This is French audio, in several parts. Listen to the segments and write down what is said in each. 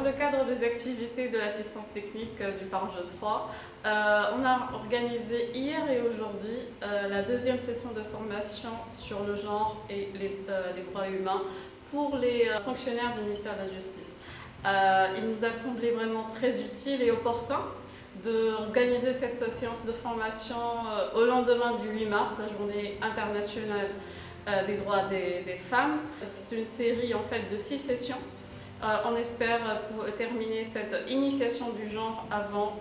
le cadre des activités de l'assistance technique du Parjeu 3, on a organisé hier et aujourd'hui la deuxième session de formation sur le genre et les droits humains pour les fonctionnaires du ministère de la Justice. Il nous a semblé vraiment très utile et opportun d'organiser cette séance de formation au lendemain du 8 mars, la journée internationale des droits des femmes. C'est une série en fait de 6 sessions. On espère terminer cette initiation du genre avant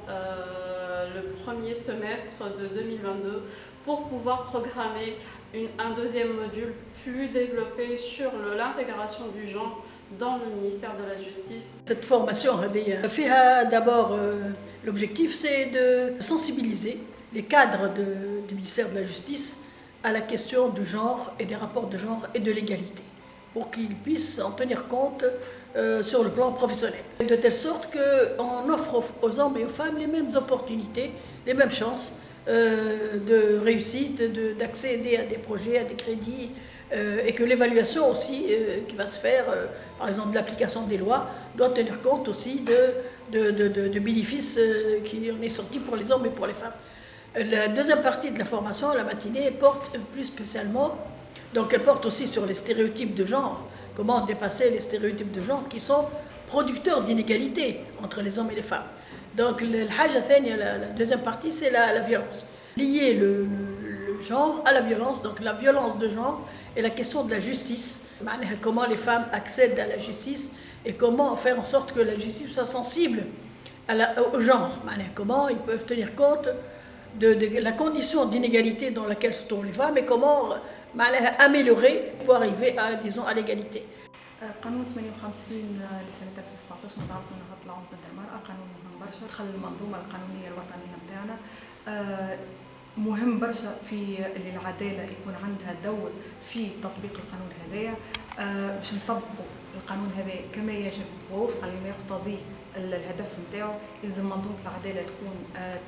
le premier semestre de 2022 pour pouvoir programmer un deuxième module plus développé sur l'intégration du genre dans le ministère de la Justice. Cette formation, d'abord, l'objectif c'est de sensibiliser les cadres du ministère de la Justice à la question du genre et des rapports de genre et de l'égalité, pour qu'ils puissent en tenir compte sur le plan professionnel. De telle sorte qu'on offre aux hommes et aux femmes les mêmes opportunités, les mêmes chances de réussite, d'accéder à des projets, à des crédits, et que l'évaluation aussi qui va se faire, par exemple de l'application des lois, doit tenir compte aussi de bénéfices qui en est sorti pour les hommes et pour les femmes. La deuxième partie de la formation, la matinée, porte plus spécialement, donc elle porte aussi sur les stéréotypes de genre, comment dépasser les stéréotypes de genre qui sont producteurs d'inégalités entre les hommes et les femmes. Donc la deuxième partie, c'est la violence. Lier le genre à la violence, donc la violence de genre et la question de la justice, comment les femmes accèdent à la justice et comment faire en sorte que la justice soit sensible au genre, comment ils peuvent tenir compte de la condition d'inégalité dans laquelle se trouvent les femmes et comment améliorer pour arriver à, disons, à l'égalité. قانون 58 لسنة 2017 متعلق بنهضة العنف ضد المرأة قانون مهم برشا دخل المنظومة القانونية الوطنية نتاعنا مهم برشا في للعدالة يكون عندها دور في تطبيق القانون هذايا باش نطبقوا القانون هذا كما يجب ووفقا لما يقتضيه الهدف نتاعو. يلزم منظومة العدالة تكون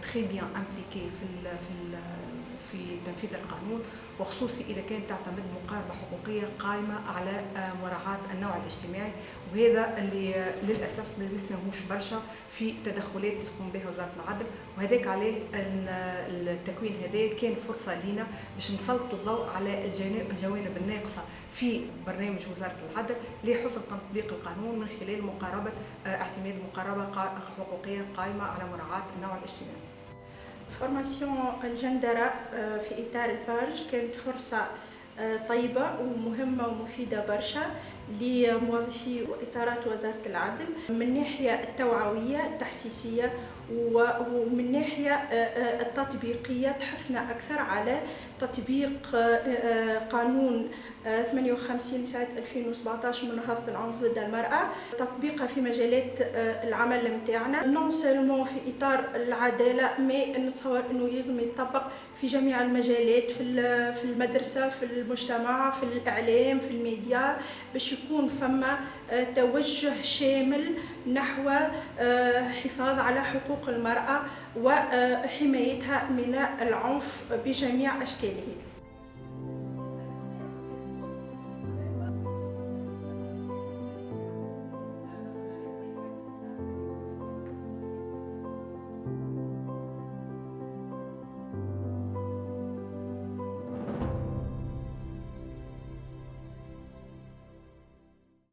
تري بيان امبليكي في تنفيذ القانون، وخصوصي إذا كانت تعتمد مقاربة حقوقية قائمة على مراعاة النوع الاجتماعي، وهذا اللي للأسف ما لمسناهوش برشا في التدخلات اللي تقوم بها وزارة العدل، وهذاك عليه التكوين هذا كان فرصة لنا باش نسلطوا الضوء على الجوانب الناقصة في برنامج وزارة العدل لحسن تطبيق القانون من خلال اعتماد مقاربة حقوقية قائمة على مراعاة النوع الاجتماعي. فورماسيون الجندرة في إطار البارج كانت فرصة طيبة ومهمة ومفيدة برشا لموظفي وإطارات وزارة العدل من ناحية التوعوية التحسيسية ومن ناحية التطبيقية تحثنا أكثر على تطبيق قانون 58 لسنة 2017 من نهضة العنف ضد المرأة، تطبيقها في مجالات العمل متاعنا نون سيلمون في إطار العدالة، ما نتصور أنه يلزم يتطبق في جميع المجالات، في المدرسة، في المجتمع، في الإعلام، في الميديا، باش يكون فما توجه شامل نحو حفاظ على حقوق المرأة وحمايتها من العنف بجميع أشكاله.